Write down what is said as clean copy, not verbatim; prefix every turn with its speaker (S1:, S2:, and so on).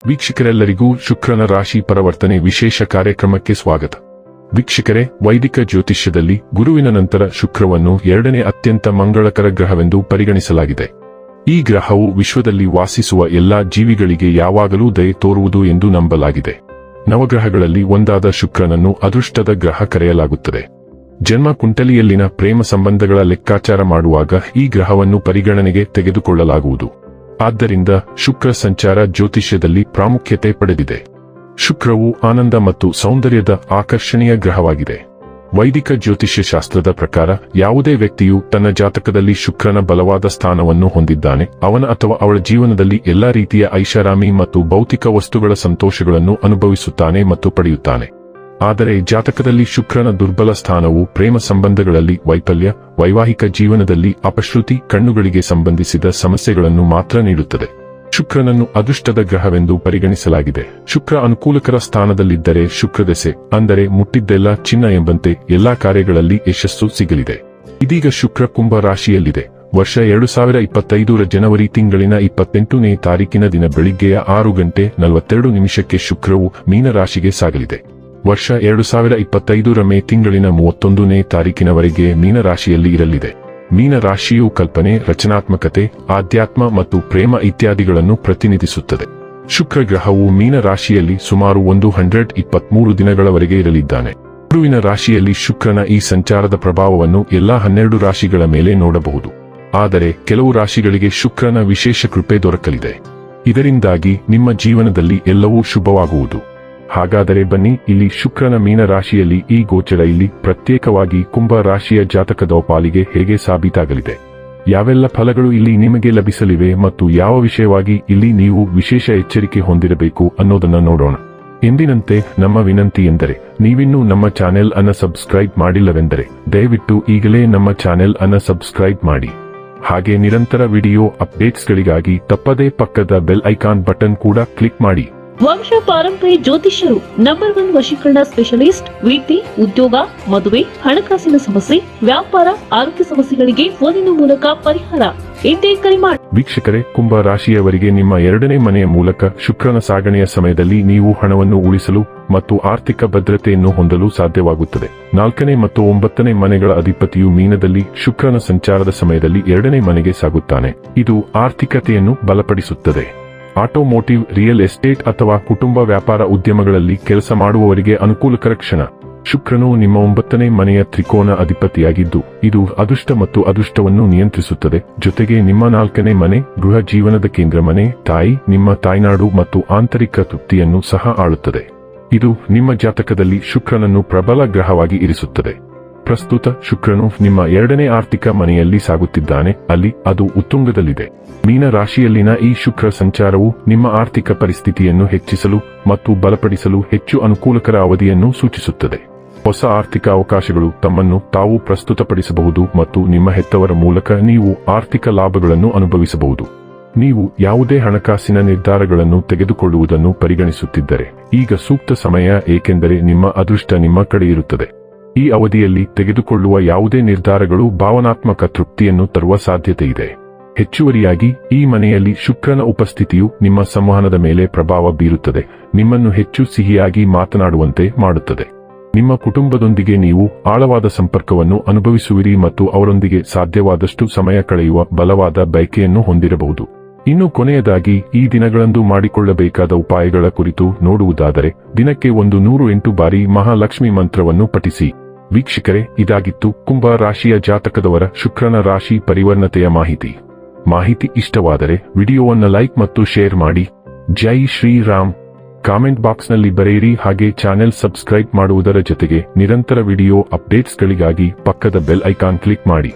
S1: ವೀಕ್ಷಕರೆಲ್ಲರಿಗೂ ಶುಕ್ರನ ರಾಶಿ ಪರಿವರ್ತನೆ ವಿಶೇಷ ಕಾರ್ಯಕ್ರಮಕ್ಕೆ ಸ್ವಾಗತ. ವೀಕ್ಷಕರೇ, ವೈದಿಕ ಜ್ಯೋತಿಷ್ಯದಲ್ಲಿ ಗುರುವಿನ ನಂತರ ಶುಕ್ರವನ್ನು ಎರಡನೇ ಅತ್ಯಂತ ಮಂಗಳಕರ ಗ್ರಹವೆಂದು ಪರಿಗಣಿಸಲಾಗಿದೆ. ಈ ಗ್ರಹವು ವಿಶ್ವದಲ್ಲಿ ವಾಸಿಸುವ ಎಲ್ಲಾ ಜೀವಿಗಳಿಗೆ ಯಾವಾಗಲೂ ದಯೆ ತೋರುವುದು ಎಂದು ನಂಬಲಾಗಿದೆ. ನವಗ್ರಹಗಳಲ್ಲಿ ಒಂದಾದ ಶುಕ್ರನನ್ನು ಅದೃಷ್ಟದ ಗ್ರಹ ಕರೆಯಲಾಗುತ್ತದೆ. ಜನ್ಮ ಕುಂಡಲಿಯಲ್ಲಿನ ಪ್ರೇಮ ಸಂಬಂಧಗಳ ಲೆಕ್ಕಾಚಾರ ಮಾಡುವಾಗ ಈ ಗ್ರಹವನ್ನು ಪರಿಗಣನೆಗೆ ತೆಗೆದುಕೊಳ್ಳಲಾಗುವುದು. ಆದ್ದರಿಂದ ಶುಕ್ರ ಸಂಚಾರ ಜ್ಯೋತಿಷ್ಯದಲ್ಲಿ ಪ್ರಾಮುಖ್ಯತೆ ಪಡೆದಿದೆ. ಶುಕ್ರವು ಆನಂದ ಮತ್ತು ಸೌಂದರ್ಯದ ಆಕರ್ಷಣೀಯ ಗ್ರಹವಾಗಿದೆ. ವೈದಿಕ ಜ್ಯೋತಿಷ್ಯ ಶಾಸ್ತ್ರದ ಪ್ರಕಾರ ಯಾವುದೇ ವ್ಯಕ್ತಿಯು ತನ್ನ ಜಾತಕದಲ್ಲಿ ಶುಕ್ರನ ಬಲವಾದ ಸ್ಥಾನವನ್ನು ಹೊಂದಿದ್ದಾನೆ, ಅವನ ಅಥವಾ ಅವಳ ಜೀವನದಲ್ಲಿ ಎಲ್ಲಾ ರೀತಿಯ ಐಷಾರಾಮಿ ಮತ್ತು ಭೌತಿಕ ವಸ್ತುಗಳ ಸಂತೋಷಗಳನ್ನು ಅನುಭವಿಸುತ್ತಾನೆ ಮತ್ತು ಪಡೆಯುತ್ತಾನೆ. ಆದರೆ ಜಾತಕದಲ್ಲಿ ಶುಕ್ರನ ದುರ್ಬಲ ಸ್ಥಾನವು ಪ್ರೇಮ ಸಂಬಂಧಗಳಲ್ಲಿ ವೈಫಲ್ಯ, ವೈವಾಹಿಕ ಜೀವನದಲ್ಲಿ ಅಪಶ್ರುತಿ, ಕಣ್ಣುಗಳಿಗೆ ಸಂಬಂಧಿಸಿದ ಸಮಸ್ಯೆಗಳನ್ನು ಮಾತ್ರ ನೀಡುತ್ತದೆ. ಶುಕ್ರನನ್ನು ಅದೃಷ್ಟದ ಗ್ರಹವೆಂದು ಪರಿಗಣಿಸಲಾಗಿದೆ. ಶುಕ್ರ ಅನುಕೂಲಕರ ಸ್ಥಾನದಲ್ಲಿದ್ದರೆ ಶುಕ್ರದೆಸೆ, ಅಂದರೆ ಮುಟ್ಟಿದ್ದೆಲ್ಲ ಚಿನ್ನ ಎಂಬಂತೆ ಎಲ್ಲಾ ಕಾರ್ಯಗಳಲ್ಲಿ ಯಶಸ್ಸು ಸಿಗಲಿದೆ. ಇದೀಗ ಶುಕ್ರ ಕುಂಭ ರಾಶಿಯಲ್ಲಿದೆ. ವರ್ಷ 2025 ಜನವರಿ ತಿಂಗಳಿನ 28ನೇ ತಾರೀಕಿನ ದಿನ ಬೆಳಿಗ್ಗೆಯ 6:42 ಶುಕ್ರವು ಮೀನ ರಾಶಿಗೆ ಸಾಗಲಿದೆ. ವರ್ಷ 2025 ಮೇ ತಿಂಗಳಿನ 31ನೇ ತಾರೀಕಿನವರೆಗೆ ಮೀನ ರಾಶಿಯಲ್ಲಿ ಇರಲಿದೆ. ಮೀನ ರಾಶಿಯು ಕಲ್ಪನೆ, ರಚನಾತ್ಮಕತೆ, ಆಧ್ಯಾತ್ಮ ಮತ್ತು ಪ್ರೇಮ ಇತ್ಯಾದಿಗಳನ್ನು ಪ್ರತಿನಿಧಿಸುತ್ತದೆ. ಶುಕ್ರ ಗ್ರಹವು ಮೀನ ರಾಶಿಯಲ್ಲಿ ಸುಮಾರು 123 ದಿನಗಳವರೆಗೆ ಇರಲಿದ್ದಾನೆ. ಗುರುವಿನ ರಾಶಿಯಲ್ಲಿ ಶುಕ್ರನ ಈ ಸಂಚಾರದ ಪ್ರಭಾವವನ್ನು ಎಲ್ಲಾ 12 ರಾಶಿಗಳ ಮೇಲೆ ನೋಡಬಹುದು. ಆದರೆ ಕೆಲವು ರಾಶಿಗಳಿಗೆ ಶುಕ್ರನ ವಿಶೇಷ ಕೃಪೆ ದೊರಕಲಿದೆ. ಇದರಿಂದಾಗಿ ನಿಮ್ಮ ಜೀವನದಲ್ಲಿ ಎಲ್ಲವೂ ಶುಭವಾಗುವುದು. ಹಾಗಾದರೆ ಬನ್ನಿ, ಇಲ್ಲಿ ಶುಕ್ರನ ಮೀನ ರಾಶಿಯಲ್ಲಿ ಈ ಗೋಚರ ಇಲ್ಲಿ ಪ್ರತ್ಯೇಕವಾಗಿ ಕುಂಭ ರಾಶಿಯ ಜಾತಕದ ಪಾಲಿಗೆ ಹೇಗೆ ಸಾಬೀತಾಗಲಿದೆ, ಯಾವೆಲ್ಲ ಫಲಗಳು ಇಲ್ಲಿ ನಿಮಗೆ ಲಭಿಸಲಿವೆ ಮತ್ತು ಯಾವ ವಿಷಯವಾಗಿ ಇಲ್ಲಿ ನೀವು ವಿಶೇಷ ಎಚ್ಚರಿಕೆ ಹೊಂದಿರಬೇಕು ಅನ್ನೋದನ್ನ ನೋಡೋಣ. ಎಂದಿನಂತೆ ನಮ್ಮ ವಿನಂತಿ ಎಂದರೆ, ನೀವಿನ್ನೂ ನಮ್ಮ ಚಾನೆಲ್ ಅನ್ನು ಸಬ್ಸ್ಕ್ರೈಬ್ ಮಾಡಿಲ್ಲವೆಂದರೆ ದಯವಿಟ್ಟು ಈಗಲೇ ನಮ್ಮ ಚಾನೆಲ್ ಅನ್ನು ಸಬ್ಸ್ಕ್ರೈಬ್ ಮಾಡಿ. ಹಾಗೆ ನಿರಂತರ ವಿಡಿಯೋ ಅಪ್ಡೇಟ್ಸ್ಗಳಿಗಾಗಿ ತಪ್ಪದೇ ಪಕ್ಕದ ಬೆಲ್ ಐಕಾನ್ ಬಟನ್ ಕೂಡ ಕ್ಲಿಕ್ ಮಾಡಿ.
S2: ವಂಶ ಪಾರಂಪರ್ಯ ಜ್ಯೋತಿಷ್ಯರು ನಂಬರ್ 1 ವಶೀಕರಣ ಸ್ಪೆಷಲಿಸ್ಟ್. ವಿದ್ಯೆ, ಉದ್ಯೋಗ, ಮದುವೆ, ಹಣಕಾಸಿನ ಸಮಸ್ಯೆ, ವ್ಯಾಪಾರ, ಆರೋಗ್ಯ ಸಮಸ್ಯೆಗಳಿಗೆ ಫೋನಿನ ಮೂಲಕ ಪರಿಹಾರ. ಇಂದೇ ಕರೆ ಮಾಡಿ.
S1: ವೀಕ್ಷಕರೇ, ಕುಂಭ ರಾಶಿಯವರಿಗೆ ನಿಮ್ಮ 2ನೇ ಮನೆಯ ಮೂಲಕ ಶುಕ್ರನ ಸಾಗಣೆಯ ಸಮಯದಲ್ಲಿ ನೀವು ಹಣವನ್ನು ಉಳಿಸಲು ಮತ್ತು ಆರ್ಥಿಕ ಭದ್ರತೆಯನ್ನು ಹೊಂದಲು ಸಾಧ್ಯವಾಗುತ್ತದೆ. 4ನೇ ಮತ್ತು 9ನೇ ಮನೆಗಳ ಅಧಿಪತಿಯು ಮೀನದಲ್ಲಿ ಶುಕ್ರನ ಸಂಚಾರದ ಸಮಯದಲ್ಲಿ 2ನೇ ಮನೆಗೆ ಸಾಗುತ್ತಾನೆ. ಇದು ಆರ್ಥಿಕತೆಯನ್ನು ಬಲಪಡಿಸುತ್ತದೆ. ಆಟೋಮೋಟಿವ್, ರಿಯಲ್ ಎಸ್ಟೇಟ್ ಅಥವಾ ಕುಟುಂಬ ವ್ಯಾಪಾರ ಉದ್ಯಮಗಳಲ್ಲಿ ಕೆಲಸ ಮಾಡುವವರಿಗೆ ಅನುಕೂಲಕರ ಕ್ಷಣ. ಶುಕ್ರನು ನಿಮ್ಮ 9ನೇ ಮನೆಯ ತ್ರಿಕೋನ ಅಧಿಪತಿಯಾಗಿದ್ದು, ಇದು ಅದೃಷ್ಟ ಮತ್ತು ಅದೃಷ್ಟವನ್ನು ನಿಯಂತ್ರಿಸುತ್ತದೆ. ಜೊತೆಗೆ ನಿಮ್ಮ 4ನೇ ಮನೆ, ಗೃಹ ಜೀವನದ ಕೇಂದ್ರ ಮನೆ, ತಾಯಿ, ನಿಮ್ಮ ತಾಯ್ನಾಡು ಮತ್ತು ಆಂತರಿಕ ತೃಪ್ತಿಯನ್ನು ಸಹ ಆಳುತ್ತದೆ. ಇದು ನಿಮ್ಮ ಜಾತಕದಲ್ಲಿ ಶುಕ್ರನನ್ನು ಪ್ರಬಲ ಗ್ರಹವಾಗಿ ಇರಿಸುತ್ತದೆ. ಪ್ರಸ್ತುತ ಶುಕ್ರನು ನಿಮ್ಮ 2ನೇ ಆರ್ಥಿಕ ಮನೆಯಲ್ಲಿ ಸಾಗುತ್ತಿದ್ದಾನೆ, ಅಲ್ಲಿ ಅದು ಉತ್ತುಂಗದಲ್ಲಿದೆ. ಮೀನ ರಾಶಿಯಲ್ಲಿನ ಈ ಶುಕ್ರ ಸಂಚಾರವು ನಿಮ್ಮ ಆರ್ಥಿಕ ಪರಿಸ್ಥಿತಿಯನ್ನು ಹೆಚ್ಚಿಸಲು ಮತ್ತು ಬಲಪಡಿಸಲು ಹೆಚ್ಚು ಅನುಕೂಲಕರ ಅವಧಿಯನ್ನು ಸೂಚಿಸುತ್ತದೆ. ಹೊಸ ಆರ್ಥಿಕ ಅವಕಾಶಗಳು ತಮ್ಮನ್ನು ತಾವು ಪ್ರಸ್ತುತಪಡಿಸಬಹುದು ಮತ್ತು ನಿಮ್ಮ ಹೆತ್ತವರ ಮೂಲಕ ನೀವು ಆರ್ಥಿಕ ಲಾಭಗಳನ್ನು ಅನುಭವಿಸಬಹುದು. ನೀವು ಯಾವುದೇ ಹಣಕಾಸಿನ ನಿರ್ಧಾರಗಳನ್ನು ತೆಗೆದುಕೊಳ್ಳುವುದನ್ನು ಪರಿಗಣಿಸುತ್ತಿದ್ದರೆ ಈಗ ಸೂಕ್ತ ಸಮಯ, ಏಕೆಂದರೆ ನಿಮ್ಮ ಅದೃಷ್ಟ ನಿಮ್ಮ ಕಡೆ ಇರುತ್ತದೆ. ಈ ಅವಧಿಯಲ್ಲಿ ತೆಗೆದುಕೊಳ್ಳುವ ಯಾವುದೇ ನಿರ್ಧಾರಗಳು ಭಾವನಾತ್ಮಕ ತೃಪ್ತಿಯನ್ನು ತರುವ ಸಾಧ್ಯತೆ ಇದೆ. ಹೆಚ್ಚುವರಿಯಾಗಿ ಈ ಮನೆಯಲ್ಲಿ ಶುಕ್ರನ ಉಪಸ್ಥಿತಿಯು ನಿಮ್ಮ ಸಂವಹನದ ಮೇಲೆ ಪ್ರಭಾವ ಬೀರುತ್ತದೆ, ನಿಮ್ಮನ್ನು ಹೆಚ್ಚು ಸಿಹಿಯಾಗಿ ಮಾತನಾಡುವಂತೆ ಮಾಡುತ್ತದೆ. ನಿಮ್ಮ ಕುಟುಂಬದೊಂದಿಗೆ ನೀವು ಆಳವಾದ ಸಂಪರ್ಕವನ್ನು ಅನುಭವಿಸುವಿರಿ ಮತ್ತು ಅವರೊಂದಿಗೆ ಸಾಧ್ಯವಾದಷ್ಟು ಸಮಯ ಕಳೆಯುವ ಬಲವಾದ ಬಯಕೆಯನ್ನು ಹೊಂದಿರಬಹುದು. ಇನ್ನು ಕೊನೆಯದಾಗಿ ಈ ದಿನಗಳಂದು ಮಾಡಿಕೊಳ್ಳಬೇಕಾದ ಉಪಾಯಗಳ ಕುರಿತು ನೋಡುವುದಾದರೆ, ದಿನಕ್ಕೆ 108 ಬಾರಿ ಮಹಾಲಕ್ಷ್ಮಿ ಮಂತ್ರವನ್ನು ಪಠಿಸಿ. ವೀಕ್ಷಕರೇ, ಇದಾಗಿತ್ತು ಕುಂಭ ರಾಶಿಯ ಜಾತಕದವರ ಶುಕ್ರನ ರಾಶಿ ಪರಿವರ್ತನೆಯ ಮಾಹಿತಿ ಇಷ್ಟವಾದರೆ ವಿಡಿಯೋವನ್ನು ಲೈಕ್ ಮತ್ತು ಶೇರ್ ಮಾಡಿ. ಜೈ ಶ್ರೀರಾಮ್. ಕಾಮೆಂಟ್ ಬಾಕ್ಸ್ನಲ್ಲಿ ಬರೆಯಿರಿ. ಹಾಗೆ ಚಾನೆಲ್ ಸಬ್ಸ್ಕ್ರೈಬ್ ಮಾಡುವುದರ ಜೊತೆಗೆ ನಿರಂತರ ವಿಡಿಯೋ ಅಪ್ಡೇಟ್ಸ್ಗಳಿಗಾಗಿ ಪಕ್ಕದ ಬೆಲ್ ಐಕಾನ್ ಕ್ಲಿಕ್ ಮಾಡಿ.